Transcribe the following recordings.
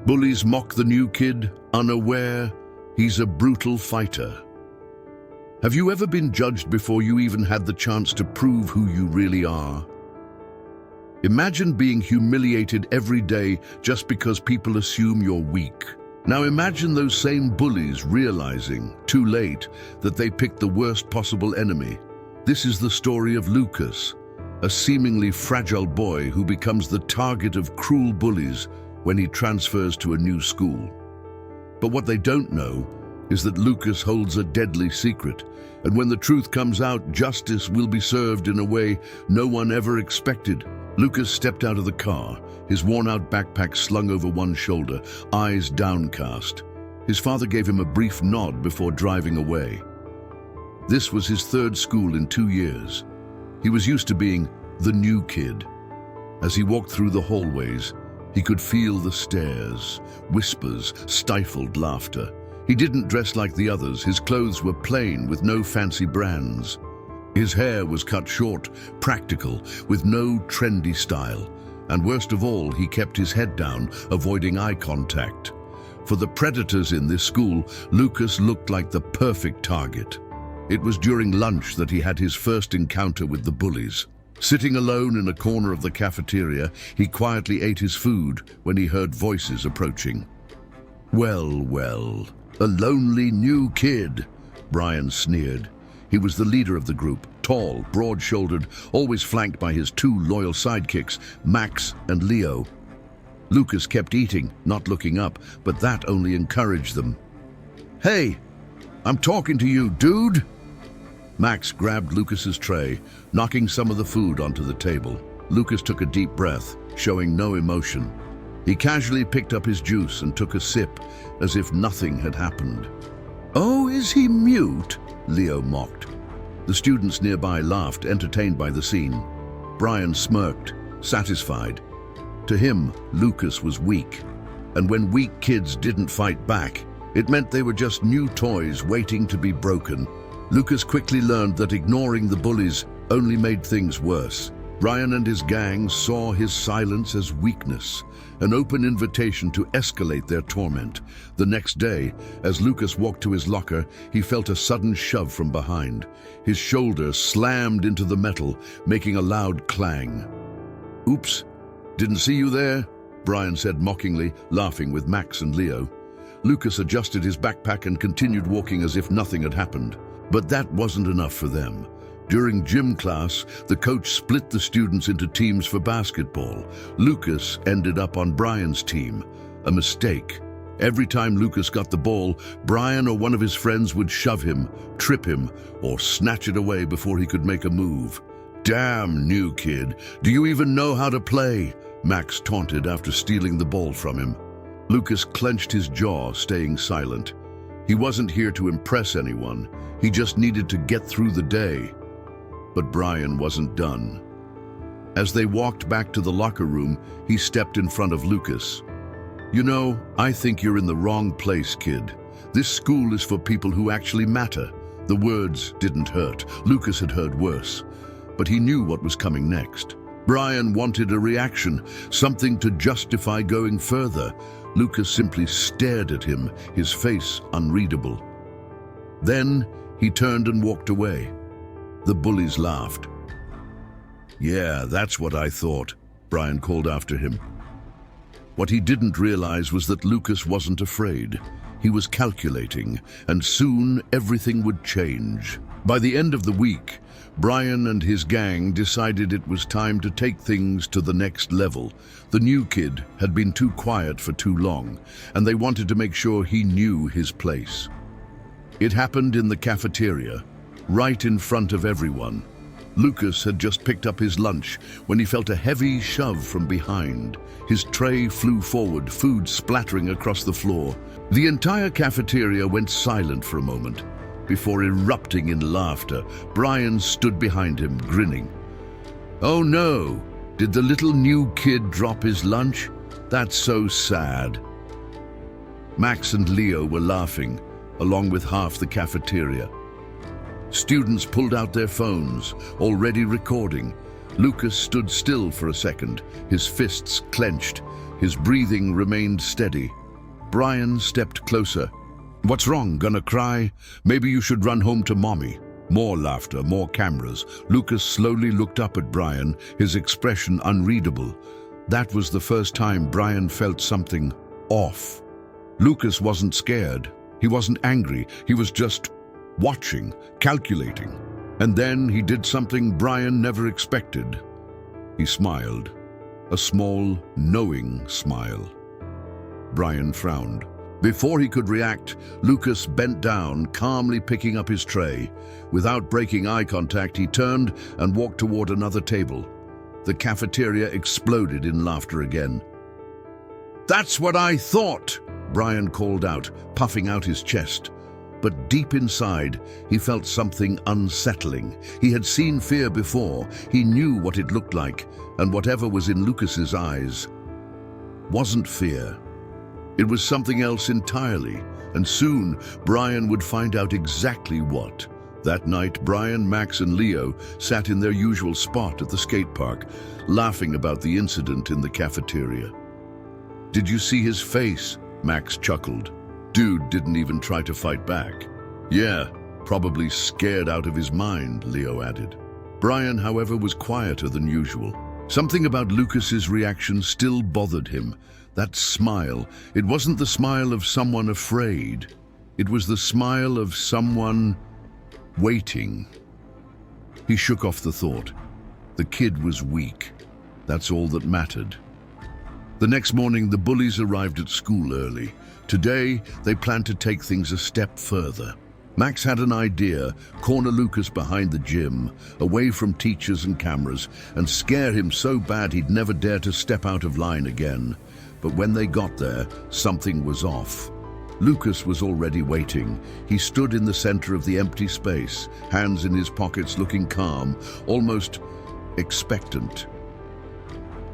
Bullies mock the new kid, unaware he's a brutal fighter. Have you ever been judged before you even had the chance to prove who you really are? Imagine being humiliated every day just because people assume you're weak. Now imagine those same bullies realizing, too late, that they picked the worst possible enemy. This is the story of Lucas, a seemingly fragile boy who becomes the target of cruel bullies when he transfers to a new school. But what they don't know is that Lucas holds a deadly secret, and when the truth comes out, justice will be served in a way no one ever expected. Lucas stepped out of the car, his worn-out backpack slung over one shoulder, eyes downcast. His father gave him a brief nod before driving away. This was his third school in 2 years. He was used to being the new kid. As he walked through the hallways, he could feel the stares, whispers, stifled laughter. He didn't dress like the others. His clothes were plain with no fancy brands. His hair was cut short, practical, with no trendy style. And worst of all, he kept his head down, avoiding eye contact. For the predators in this school, Lucas looked like the perfect target. It was during lunch that he had his first encounter with the bullies. Sitting alone in a corner of the cafeteria, he quietly ate his food when he heard voices approaching. Well, well, a lonely new kid, Brian sneered. He was the leader of the group, tall, broad-shouldered, always flanked by his two loyal sidekicks, Max and Leo. Lucas kept eating, not looking up, but that only encouraged them. "Hey, I'm talking to you, dude!" Max grabbed Lucas's tray, knocking some of the food onto the table. Lucas took a deep breath, showing no emotion. He casually picked up his juice and took a sip, as if nothing had happened. "Oh, is he mute?" Leo mocked. The students nearby laughed, entertained by the scene. Brian smirked, satisfied. To him, Lucas was weak. And when weak kids didn't fight back, it meant they were just new toys waiting to be broken. Lucas quickly learned that ignoring the bullies only made things worse. Brian and his gang saw his silence as weakness, an open invitation to escalate their torment. The next day, as Lucas walked to his locker, he felt a sudden shove from behind. His shoulder slammed into the metal, making a loud clang. "Oops, didn't see you there," Brian said mockingly, laughing with Max and Leo. Lucas adjusted his backpack and continued walking as if nothing had happened. But that wasn't enough for them. During gym class, the coach split the students into teams for basketball. Lucas ended up on Brian's team. A mistake. Every time Lucas got the ball, Brian or one of his friends would shove him, trip him, or snatch it away before he could make a move. "Damn, new kid, do you even know how to play?" Max taunted after stealing the ball from him. Lucas clenched his jaw, staying silent. He wasn't here to impress anyone. He just needed to get through the day. But Brian wasn't done. As they walked back to the locker room, he stepped in front of Lucas. "You know, I think you're in the wrong place, kid. This school is for people who actually matter." The words didn't hurt. Lucas had heard worse. But he knew what was coming next. Brian wanted a reaction, something to justify going further. Lucas simply stared at him, his face unreadable. Then he turned and walked away. The bullies laughed. "Yeah, that's what I thought," Brian called after him. What he didn't realize was that Lucas wasn't afraid. He was calculating, and soon everything would change. By the end of the week, Brian and his gang decided it was time to take things to the next level. The new kid had been too quiet for too long, and they wanted to make sure he knew his place. It happened in the cafeteria, right in front of everyone. Lucas had just picked up his lunch when he felt a heavy shove from behind. His tray flew forward, food splattering across the floor. The entire cafeteria went silent for a moment. Before erupting in laughter, Brian stood behind him, grinning. "Oh no, did the little new kid drop his lunch? That's so sad." Max and Leo were laughing, along with half the cafeteria. Students pulled out their phones, already recording. Lucas stood still for a second, his fists clenched. His breathing remained steady. Brian stepped closer. "What's wrong? Gonna cry? Maybe you should run home to mommy." More laughter, more cameras. Lucas slowly looked up at Brian, his expression unreadable. That was the first time Brian felt something off. Lucas wasn't scared. He wasn't angry. He was just watching, calculating. And then he did something Brian never expected. He smiled. A small, knowing smile. Brian frowned. Before he could react, Lucas bent down, calmly picking up his tray. Without breaking eye contact, he turned and walked toward another table. The cafeteria exploded in laughter again. "That's what I thought," Brian called out, puffing out his chest. But deep inside, he felt something unsettling. He had seen fear before. He knew what it looked like, and whatever was in Lucas's eyes wasn't fear. It was something else entirely, and soon Brian would find out exactly what. That night, Brian, Max, and Leo sat in their usual spot at the skate park, laughing about the incident in the cafeteria. "Did you see his face?" Max chuckled. "Dude didn't even try to fight back." "Yeah, probably scared out of his mind," Leo added. Brian, however, was quieter than usual. Something about Lucas's reaction still bothered him. That smile, it wasn't the smile of someone afraid. It was the smile of someone waiting. He shook off the thought. The kid was weak. That's all that mattered. The next morning, the bullies arrived at school early. Today, they planned to take things a step further. Max had an idea: corner Lucas behind the gym, away from teachers and cameras, and scare him so bad he'd never dare to step out of line again. But when they got there, something was off. Lucas was already waiting. He stood in the center of the empty space, hands in his pockets, looking calm, almost expectant.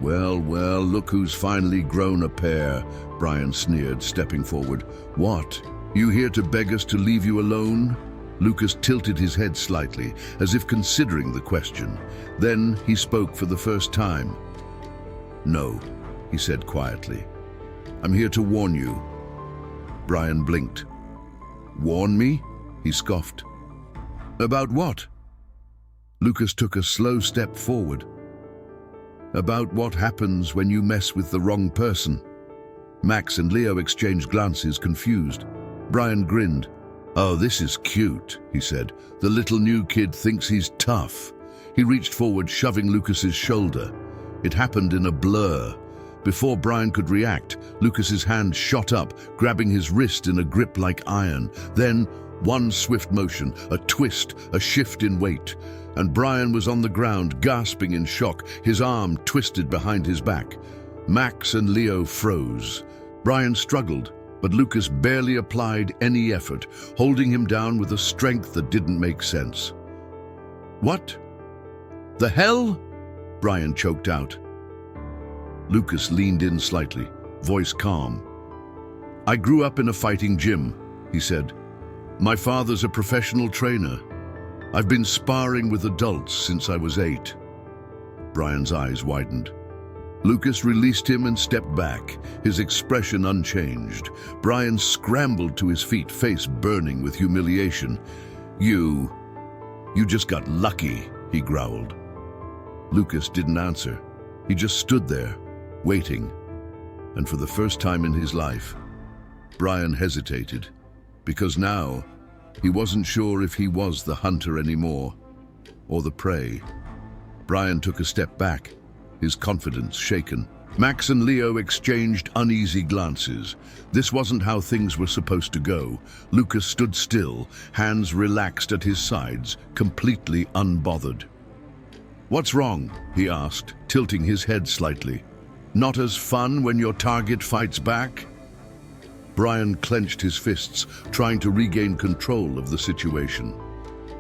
Well, look who's finally grown a pair," Brian sneered, stepping forward. "What? You here to beg us to leave you alone?" Lucas tilted his head slightly, as if considering the question. Then he spoke for the first time. "No," he said quietly. "I'm here to warn you." Brian blinked. "Warn me?" he scoffed. "About what?" Lucas took a slow step forward. "About what happens when you mess with the wrong person." Max and Leo exchanged glances, confused. Brian grinned. "Oh, this is cute," he said. "The little new kid thinks he's tough." He reached forward, shoving Lucas's shoulder. It happened in a blur. Before Brian could react, Lucas's hand shot up, grabbing his wrist in a grip like iron. Then, one swift motion, a twist, a shift in weight, and Brian was on the ground, gasping in shock, his arm twisted behind his back. Max and Leo froze. Brian struggled, but Lucas barely applied any effort, holding him down with a strength that didn't make sense. "What the hell?" Brian choked out. Lucas leaned in slightly, voice calm. "I grew up in a fighting gym," he said. "My father's a professional trainer. I've been sparring with adults since I was 8. Brian's eyes widened. Lucas released him and stepped back, his expression unchanged. Brian scrambled to his feet, face burning with humiliation. You just got lucky," he growled. Lucas didn't answer. He just stood there, waiting. And for the first time in his life, Brian hesitated, because now he wasn't sure if he was the hunter anymore, or the prey. Brian took a step back, his confidence shaken. Max and Leo exchanged uneasy glances. This wasn't how things were supposed to go. Lucas stood still, hands relaxed at his sides, completely unbothered. "What's wrong?" he asked, tilting his head slightly. "Not as fun when your target fights back?" Brian clenched his fists, trying to regain control of the situation.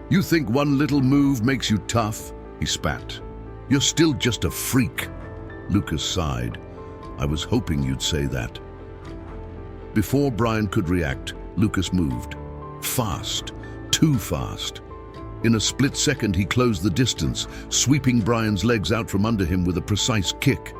"You think one little move makes you tough?" he spat. "You're still just a freak." Lucas sighed. "I was hoping you'd say that." Before Brian could react, Lucas moved. Fast, too fast. In a split second, he closed the distance, sweeping Brian's legs out from under him with a precise kick.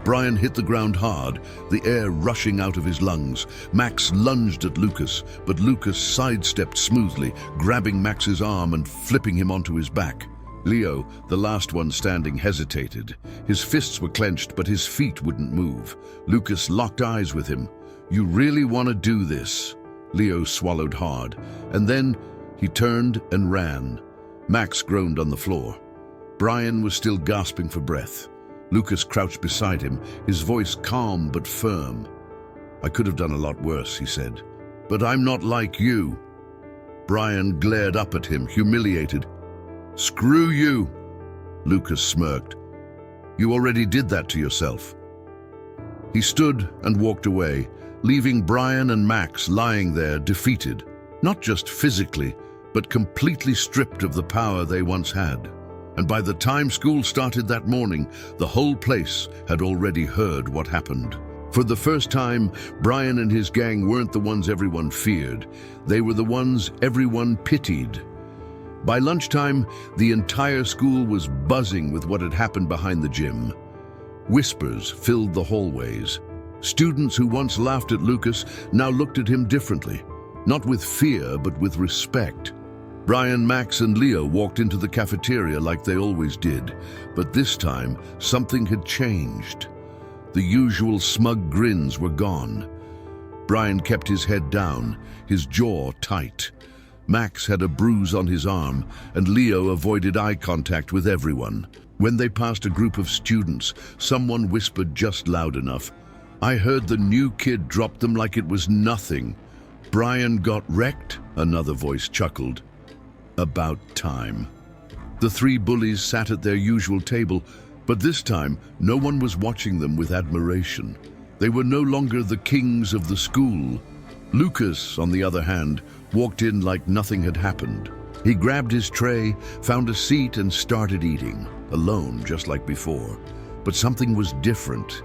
Brian hit the ground hard, the air rushing out of his lungs. Max lunged at Lucas, but Lucas sidestepped smoothly, grabbing Max's arm and flipping him onto his back. Leo, the last one standing, hesitated. His fists were clenched, but his feet wouldn't move. Lucas locked eyes with him. "You really want to do this?" Leo swallowed hard, and then he turned and ran. Max groaned on the floor. Brian was still gasping for breath. Lucas crouched beside him, his voice calm but firm. "I could have done a lot worse," he said. "But I'm not like you." Brian glared up at him, humiliated. "Screw you," Lucas smirked. "You already did that to yourself." He stood and walked away, leaving Brian and Max lying there defeated, not just physically, but completely stripped of the power they once had. And by the time school started that morning, the whole place had already heard what happened. For the first time, Brian and his gang weren't the ones everyone feared. They were the ones everyone pitied. By lunchtime, the entire school was buzzing with what had happened behind the gym. Whispers filled the hallways. Students who once laughed at Lucas now looked at him differently, not with fear, but with respect. Brian, Max, and Leo walked into the cafeteria like they always did, but this time, something had changed. The usual smug grins were gone. Brian kept his head down, his jaw tight. Max had a bruise on his arm, and Leo avoided eye contact with everyone. When they passed a group of students, someone whispered just loud enough, "I heard the new kid dropped them like it was nothing." "Brian got wrecked?" another voice chuckled. About time. The three bullies sat at their usual table, but this time no one was watching them with admiration. They were no longer the kings of the school. Lucas, on the other hand, walked in like nothing had happened. He grabbed his tray, found a seat, and started eating, alone just like before. But something was different.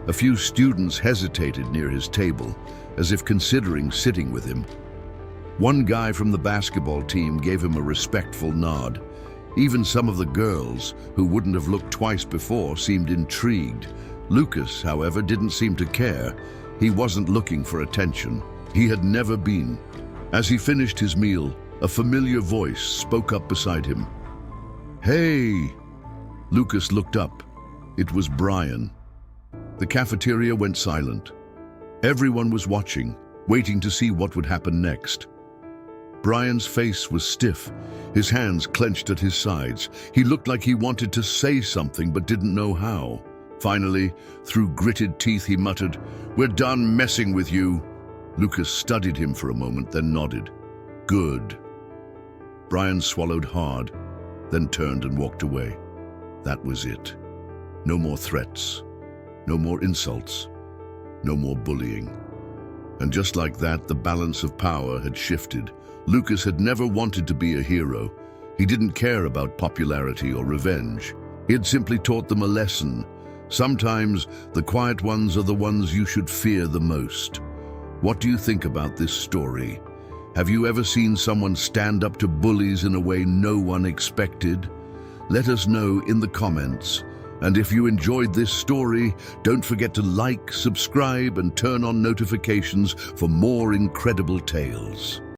A few students hesitated near his table, as if considering sitting with him. One guy from the basketball team gave him a respectful nod. Even some of the girls, who wouldn't have looked twice before, seemed intrigued. Lucas, however, didn't seem to care. He wasn't looking for attention. He had never been. As he finished his meal, a familiar voice spoke up beside him. "Hey!" Lucas looked up. It was Brian. The cafeteria went silent. Everyone was watching, waiting to see what would happen next. Brian's face was stiff, his hands clenched at his sides. He looked like he wanted to say something but didn't know how. Finally, through gritted teeth, he muttered, "We're done messing with you." Lucas studied him for a moment, then nodded. "Good." Brian swallowed hard, then turned and walked away. That was it. No more threats, no more insults, no more bullying. And just like that, the balance of power had shifted. Lucas had never wanted to be a hero. He didn't care about popularity or revenge. He had simply taught them a lesson. Sometimes the quiet ones are the ones you should fear the most. What do you think about this story? Have you ever seen someone stand up to bullies in a way no one expected? Let us know in the comments. And if you enjoyed this story, don't forget to like, subscribe, and turn on notifications for more incredible tales.